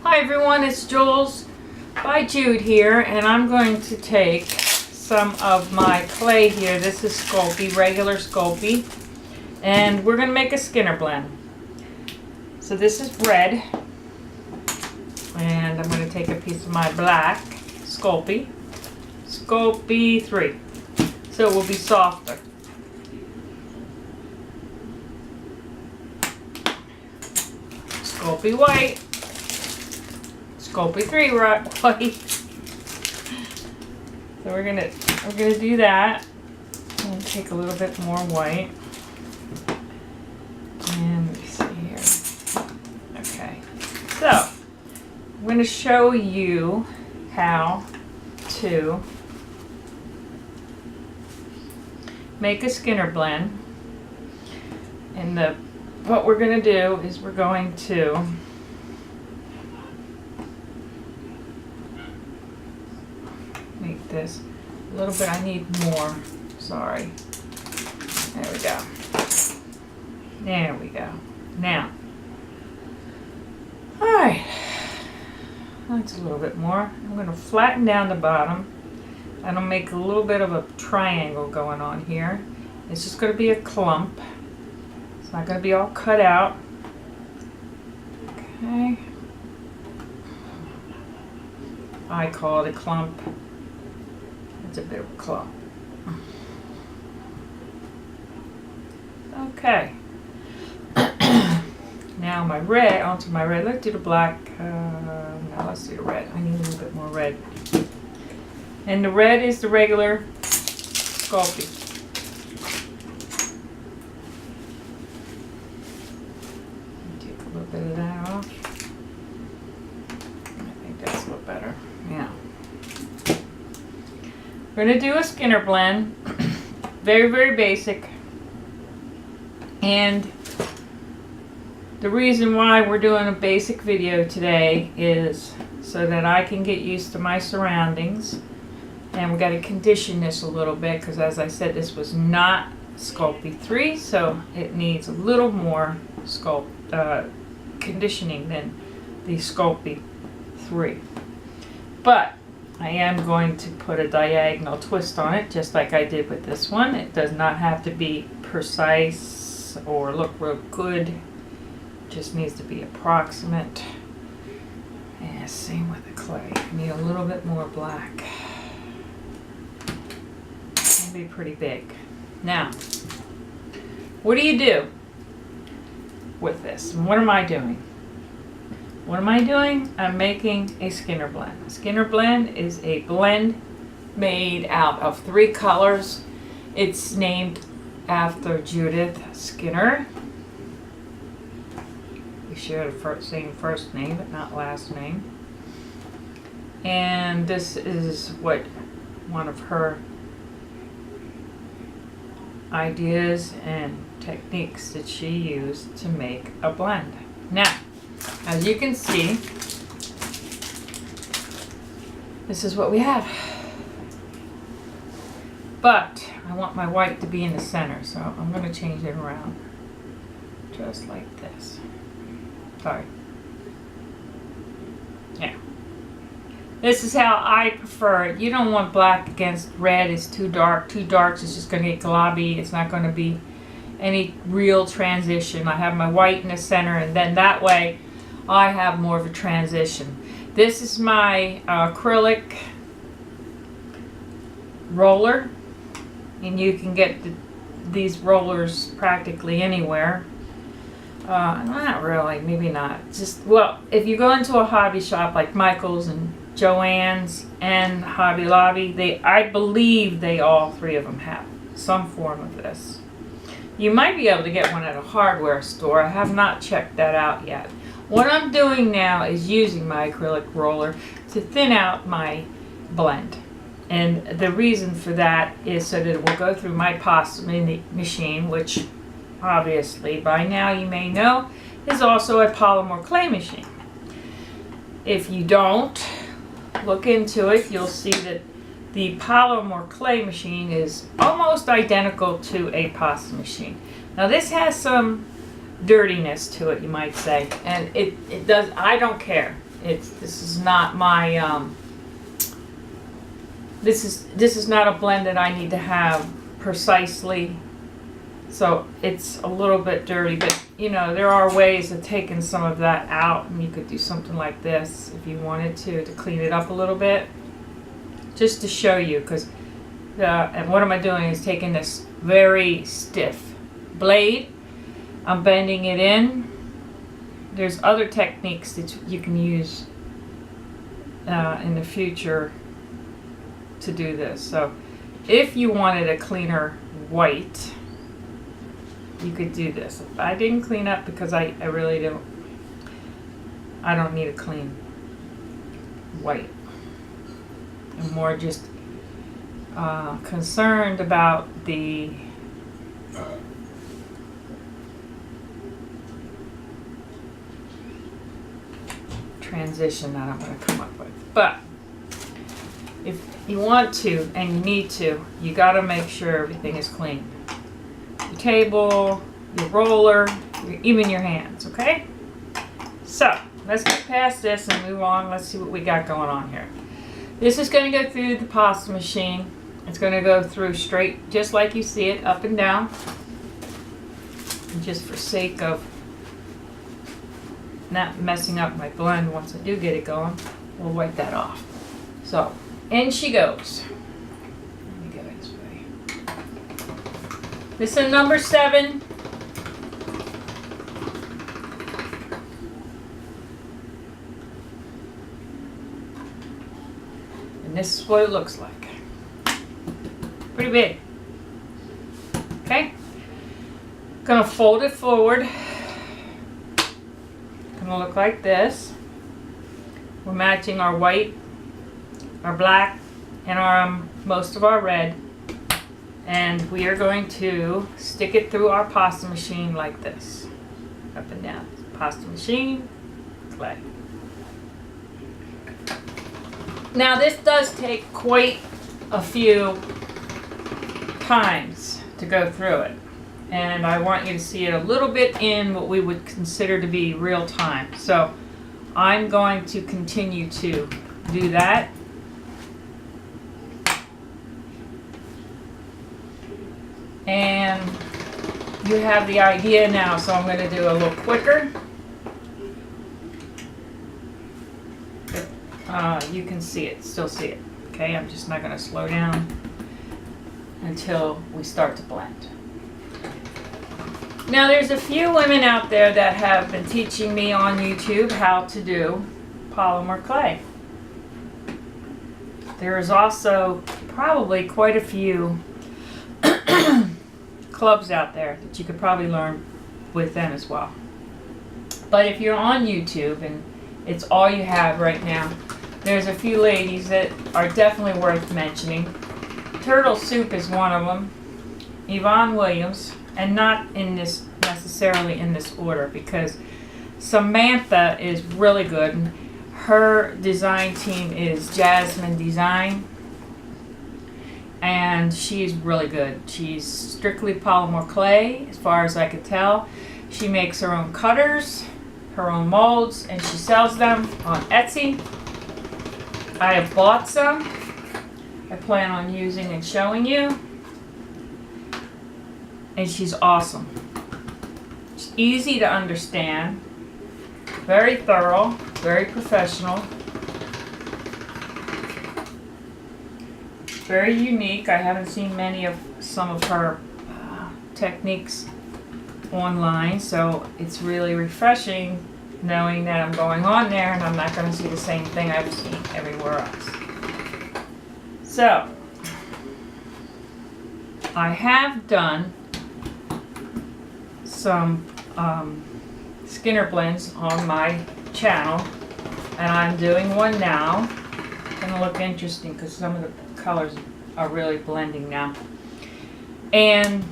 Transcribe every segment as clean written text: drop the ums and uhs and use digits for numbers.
Hi everyone, it's Jules by Jude here, and I'm going to take some of my clay here. This is Sculpey, regular Sculpey, and we're going to make a Skinner blend. So this is red, and I'm going to take a piece of my black Sculpey 3, so it will be softer. Sculpey white, Sculpey 3 white. So we're gonna do that. And take a little bit more white. And let me see here. Okay. So I'm gonna show you how to make a Skinner blend. And what we're going to do is we're going to make this a little bit. I need more. Sorry. There we go. There we go. Now, all right. That's a little bit more. I'm going to flatten down the bottom, and I'll make a little bit of a triangle going on here. It's just going to be a clump. It's not going to be all cut out. Okay. I call it a clump. It's a bit of a clump. Okay. Now my red, onto my red. Let's do the black. Now let's do the red. I need a little bit more red. And the red is the regular Sculpey. A little bit of that off. I think that's a little better. Yeah. We're going to do a Skinner blend. Very, very basic. And the reason why we're doing a basic video today is so that I can get used to my surroundings. And we got to condition this a little bit because, as I said, this was not Sculpey 3, so it needs a little more conditioning than the Sculpey 3. But I am going to put a diagonal twist on it, just like I did with this one. It does not have to be precise or look real good. It just needs to be approximate. And same with the clay. I need a little bit more black. It'll be pretty big. Now, what do you do with this? And what am I doing? What am I doing? I'm making a Skinner blend. A Skinner blend is a blend made out of 3 colors. It's named after Judith Skinner. We share the same first name, but not last name. And this is what one of her ideas and techniques that she used to make a blend. Now, as you can see, this is what we have. But I want my white to be in the center, so I'm going to change it around. Just like this. Sorry. Yeah. This is how I prefer it. You don't want black against red. It's too dark. Too dark, it's just going to get globby. It's not going to be any real transition. I have my white in the center, and then that way I have more of a transition. This is my acrylic roller, and you can get these rollers practically anywhere. Not really, maybe not. Just, well, if you go into a hobby shop like Michael's and Joann's and Hobby Lobby, I believe they all 3 of them have some form of this. You might be able to get one at a hardware store. I have not checked that out yet. What I'm doing now is using my acrylic roller to thin out my blend. And the reason for that is so that it will go through my pasta machine, which obviously by now you may know is also a Polymer clay machine. If you don't look into it, you'll see that the Polymer clay machine is almost identical to a pasta machine. Now this has some dirtiness to it, you might say, and it does. I don't care. This is not my this is not a blend that I need to have precisely. So it's a little bit dirty, but you know, there are ways of taking some of that out, and you could do something like this if you wanted to clean it up a little bit, just to show you. Because and what am I doing is taking this very stiff blade, I'm bending it in. There's other techniques that you can use in the future to do this. So if you wanted a cleaner white, you could do this. If I didn't clean up, because I really don't, I don't need a clean white. I'm more just concerned about the transition that I'm going to come up with. But if you want to and you need to, you got to make sure everything is clean. Your table, your roller, even your hands, okay? So let's get past this and move on. Let's see what we got going on here. This is going to go through the pasta machine. It's going to go through straight, just like you see it, up and down. And just for sake of not messing up my blend once I do get it going, we'll wipe that off. So, in she goes. Let me get it this way. This is number 7. And this is what it looks like. Pretty big. Okay? Gonna fold it forward. Gonna look like this. We're matching our white, our black, and our most of our red. And we are going to stick it through our pasta machine like this. Up and down. Pasta machine, clay. Now this does take quite a few times to go through it. And I want you to see it a little bit in what we would consider to be real time. So I'm going to continue to do that. And you have the idea now, so I'm going to do a little quicker. You can see it, still see it. Okay, I'm just not going to slow down until we start to blend. Now there's a few women out there that have been teaching me on YouTube how to do polymer clay. There is also probably quite a few clubs out there that you could probably learn with them as well. But if you're on YouTube and it's all you have right now, there's a few ladies that are definitely worth mentioning. Turtle Soup is one of them. Yvonne Williams. And not in this necessarily in this order, because Samantha is really good. Her design team is Jasmine Design, and she's really good. She's strictly polymer clay, as far as I could tell. She makes her own cutters, her own molds, and she sells them on Etsy. I have bought some. I plan on using and showing you. And she's awesome. She's easy to understand, very thorough, very professional, very unique. I haven't seen many of some of her techniques online, so it's really refreshing knowing that I'm going on there and I'm not going to see the same thing I've seen everywhere else. So, I have done some Skinner blends on my channel, and I'm doing one now. It's gonna look interesting because some of the colors are really blending now. And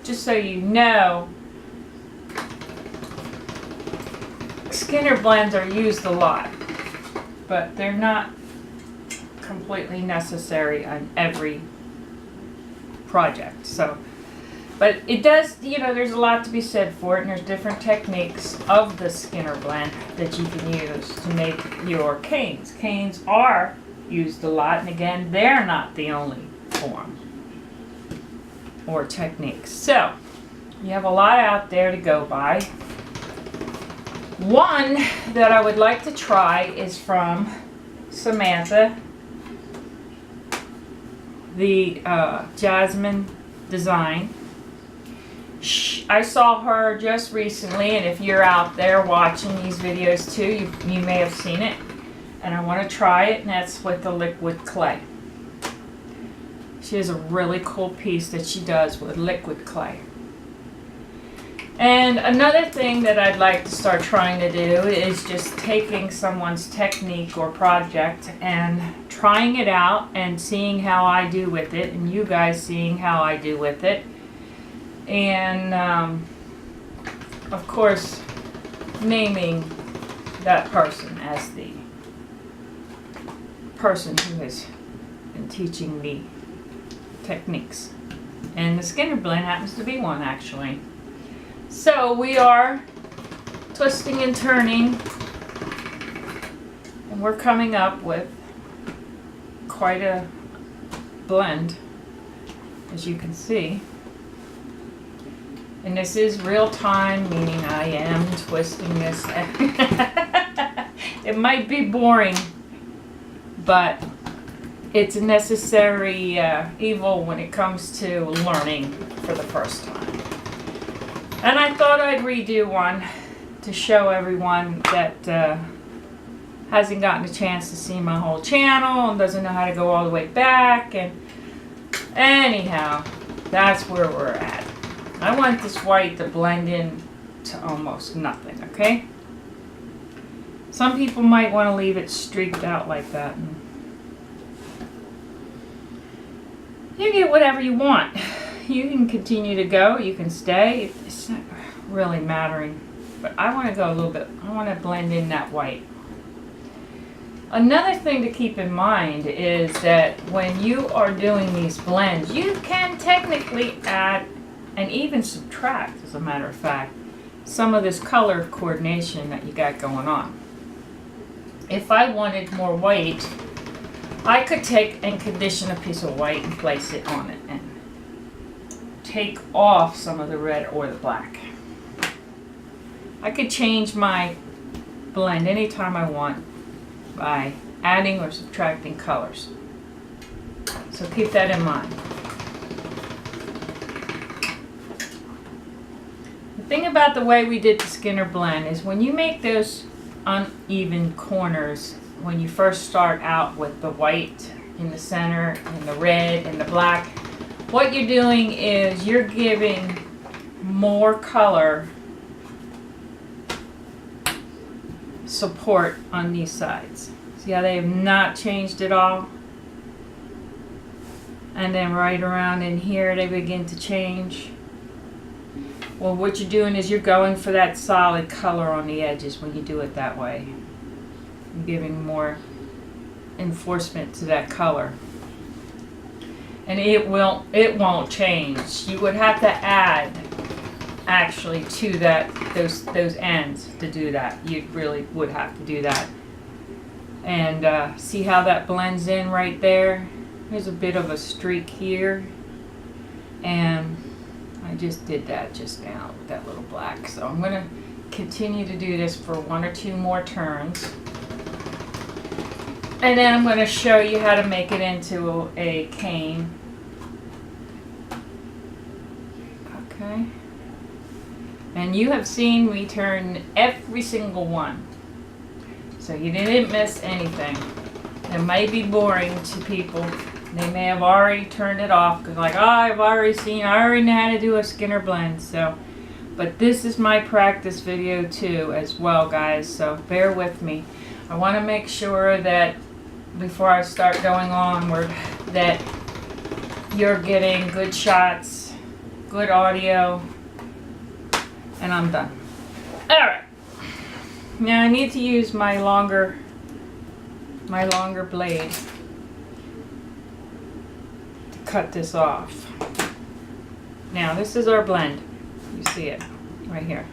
just so you know, Skinner blends are used a lot, but they're not completely necessary on every project. So But it does, you know, there's a lot to be said for it, and there's different techniques of the Skinner blend that you can use to make your canes. Canes are used a lot, and again, they're not the only form or techniques. So, you have a lot out there to go by. One that I would like to try is from Samantha, the Jasmine Design. I saw her just recently, and if you're out there watching these videos too, you may have seen it. And I want to try it, and that's with the liquid clay. She has a really cool piece that she does with liquid clay. And another thing that I'd like to start trying to do is just taking someone's technique or project and trying it out and seeing how I do with it, and you guys seeing how I do with it. And of course, naming that person as the person who has been teaching me techniques. And the Skinner blend happens to be one, actually. So we are twisting and turning, and we're coming up with quite a blend, as you can see. And this is real time, meaning I am twisting this. It might be boring, but it's a necessary evil when it comes to learning for the first time. And I thought I'd redo one to show everyone that hasn't gotten a chance to see my whole channel and doesn't know how to go all the way back. And anyhow, that's where we're at. I want this white to blend in to almost nothing, okay? Some people might want to leave it streaked out like that. And you get whatever you want. You can continue to go, you can stay. It's not really mattering. But I want to go a little bit, I want to blend in that white. Another thing to keep in mind is that when you are doing these blends, you can technically add and even subtract, as a matter of fact, some of this color coordination that you got going on. If I wanted more white, I could take and condition a piece of white and place it on it and take off some of the red or the black. I could change my blend anytime I want by adding or subtracting colors. So keep that in mind. The thing about the way we did the Skinner blend is when you make those uneven corners, when you first start out with the white in the center and the red and the black, what you're doing is you're giving more color support on these sides. See how they have not changed at all? And then right around in here they begin to change. Well, what you're doing is you're going for that solid color on the edges when you do it that way. You're giving more enforcement to that color. And it won't change. You would have to add actually to that those ends to do that. You really would have to do that. And see how that blends in right there? There's a bit of a streak here. And I just did that just now with that little black. So I'm going to continue to do this for 1 or 2 more turns. And then I'm going to show you how to make it into a cane. Okay. And you have seen me turn every single one. So you didn't miss anything. It might be boring to people. They may have already turned it off because like, oh, I already know how to do a Skinner blend. So, but this is my practice video too as well, guys. So bear with me. I want to make sure that before I start going onward that you're getting good shots, good audio, and I'm done. All right. Now I need to use my longer blade to cut this off. Now this is our blend. You see it right here.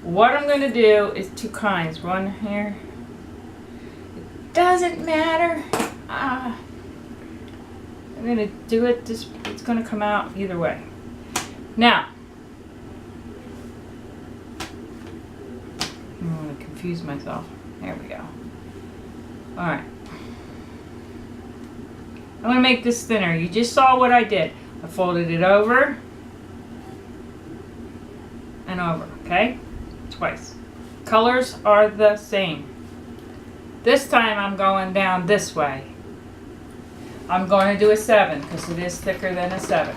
What I'm going to do is two kinds. One here. It doesn't matter. I'm going to do it this, it's going to come out either way. Now, I'm going to confuse myself. There we go. Alright. I'm going to make this thinner. You just saw what I did. I folded it over and over, okay? Twice. Colors are the same. This time I'm going down this way. I'm going to do a 7 because it is thicker than a 7.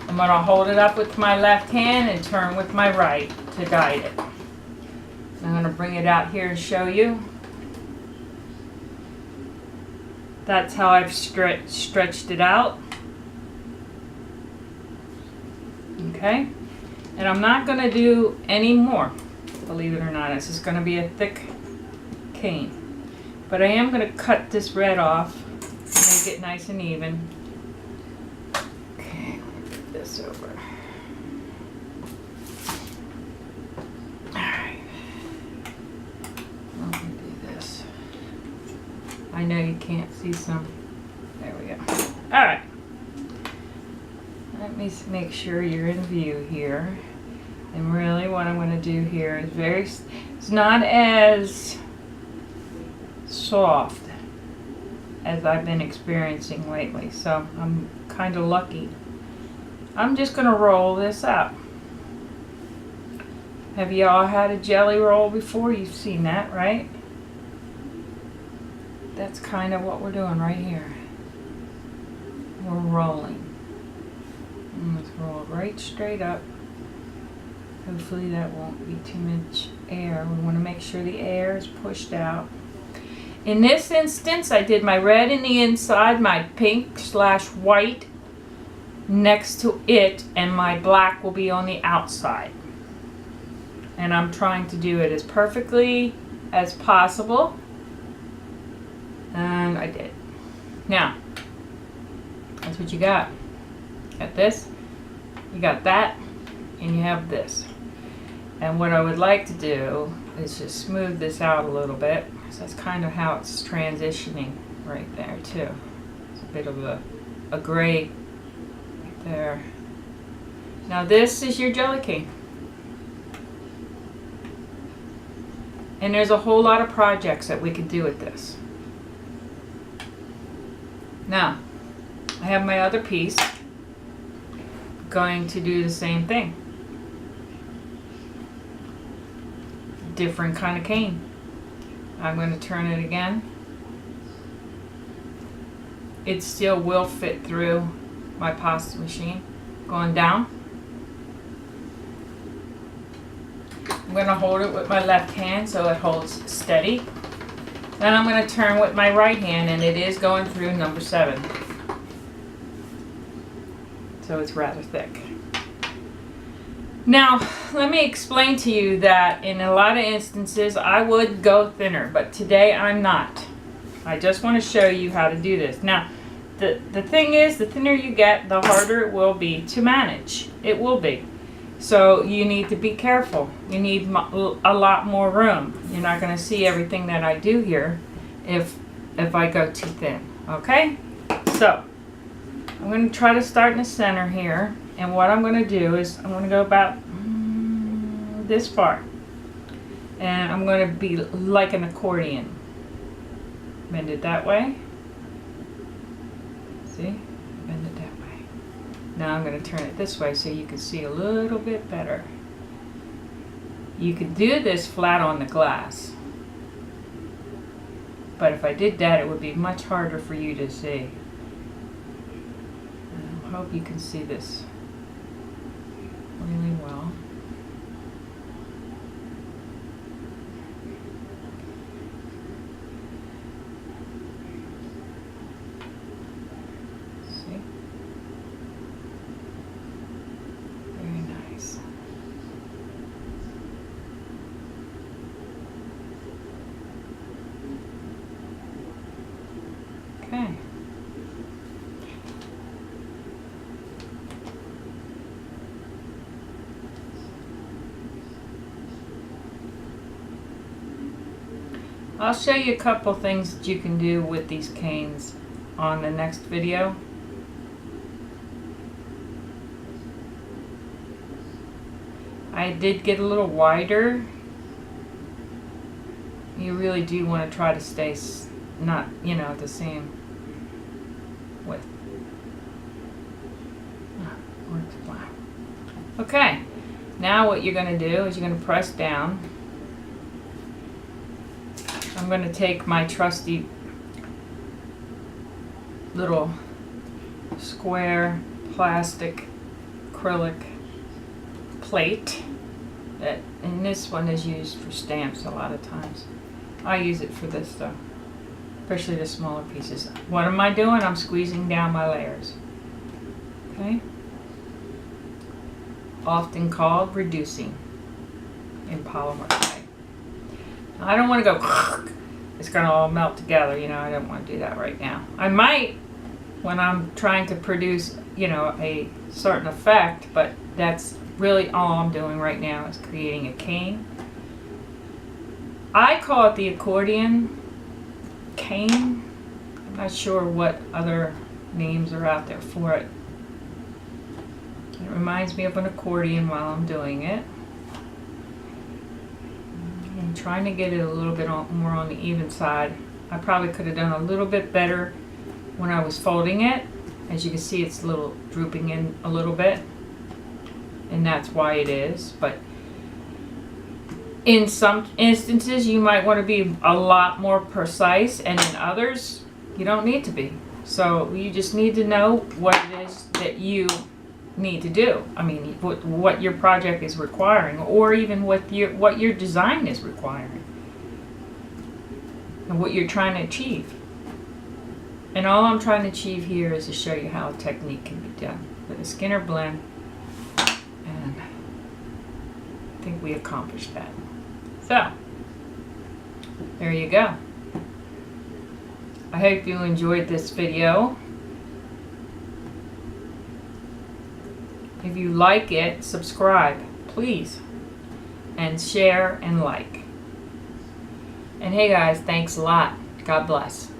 I'm going to hold it up with my left hand and turn with my right to guide it. I'm going to bring it out here and show you. That's how I've stretched it out. Okay? And I'm not going to do any more, believe it or not. It's just going to be a thick cane. But I am going to cut this red off and make it nice and even. Okay, I'm going to put this over. Alright. I'm going to do this. I know you can't see some. There we go. Alright. Let me make sure you're in view here. And really what I'm going to do here is it's not as soft as I've been experiencing lately. So I'm kind of lucky. I'm just going to roll this up. Have you all had a jelly roll before? You've seen that, right? That's kind of what we're doing right here. We're rolling. Let's roll it right straight up. Hopefully that won't be too much air. We want to make sure the air is pushed out. In this instance, I did my red in the inside, my pink/white next to it, and my black will be on the outside. And I'm trying to do it as perfectly as possible. And I did. Now, that's what you got. Got this, you got that, and you have this. And what I would like to do is just smooth this out a little bit. So that's kind of how it's transitioning right there too. It's a bit of a gray right there. Now this is your jelly cane. And there's a whole lot of projects that we could do with this. Now, I have my other piece. Going to do the same thing. Different kind of cane. I'm going to turn it again. It still will fit through my pasta machine. Going down. I'm going to hold it with my left hand so it holds steady. Then I'm going to turn with my right hand, and it is going through number 7. So it's rather thick. Now, let me explain to you that in a lot of instances I would go thinner, but today I'm not. I just want to show you how to do this. Now, the thing is, the thinner you get, the harder it will be to manage. It will be. So you need to be careful. You need a lot more room. You're not going to see everything that I do here if I go too thin. Okay? So, I'm going to try to start in the center here, and what I'm going to do is I'm going to go about this far, and I'm going to be like an accordion. Bend it that way. See? Bend it that way. Now I'm going to turn it this way so you can see a little bit better. You could do this flat on the glass, but if I did that it would be much harder for you to see. I hope you can see this really well. See? Very nice. Okay. I'll show you a couple things that you can do with these canes on the next video. I did get a little wider. You really do want to try to stay not, the same width. Okay, now what you're going to do is you're going to press down. I'm going to take my trusty little square plastic acrylic plate and this one is used for stamps a lot of times. I use it for this though, especially the smaller pieces. What am I doing? I'm squeezing down my layers. Okay? Often called reducing in polymer clay. I don't want to go it's going to all melt together, I don't want to do that right now. I might when I'm trying to produce, a certain effect, but that's really all I'm doing right now is creating a cane. I call it the accordion cane. I'm not sure what other names are out there for it. It reminds me of an accordion while I'm doing it. I'm trying to get it a little bit more on the even side. I probably could have done a little bit better when I was folding it. As you can see, it's a little drooping in a little bit, and that's why it is. But in some instances, you might want to be a lot more precise, and in others, you don't need to be. So you just need to know what it is that you need to do. I mean, what your project is requiring, or even what your design is requiring, and what you're trying to achieve. And all I'm trying to achieve here is to show you how a technique can be done with a Skinner blend, and I think we accomplished that. So, there you go. I hope you enjoyed this video. If you like it, subscribe, please, and share and like. And hey guys, thanks a lot. God bless.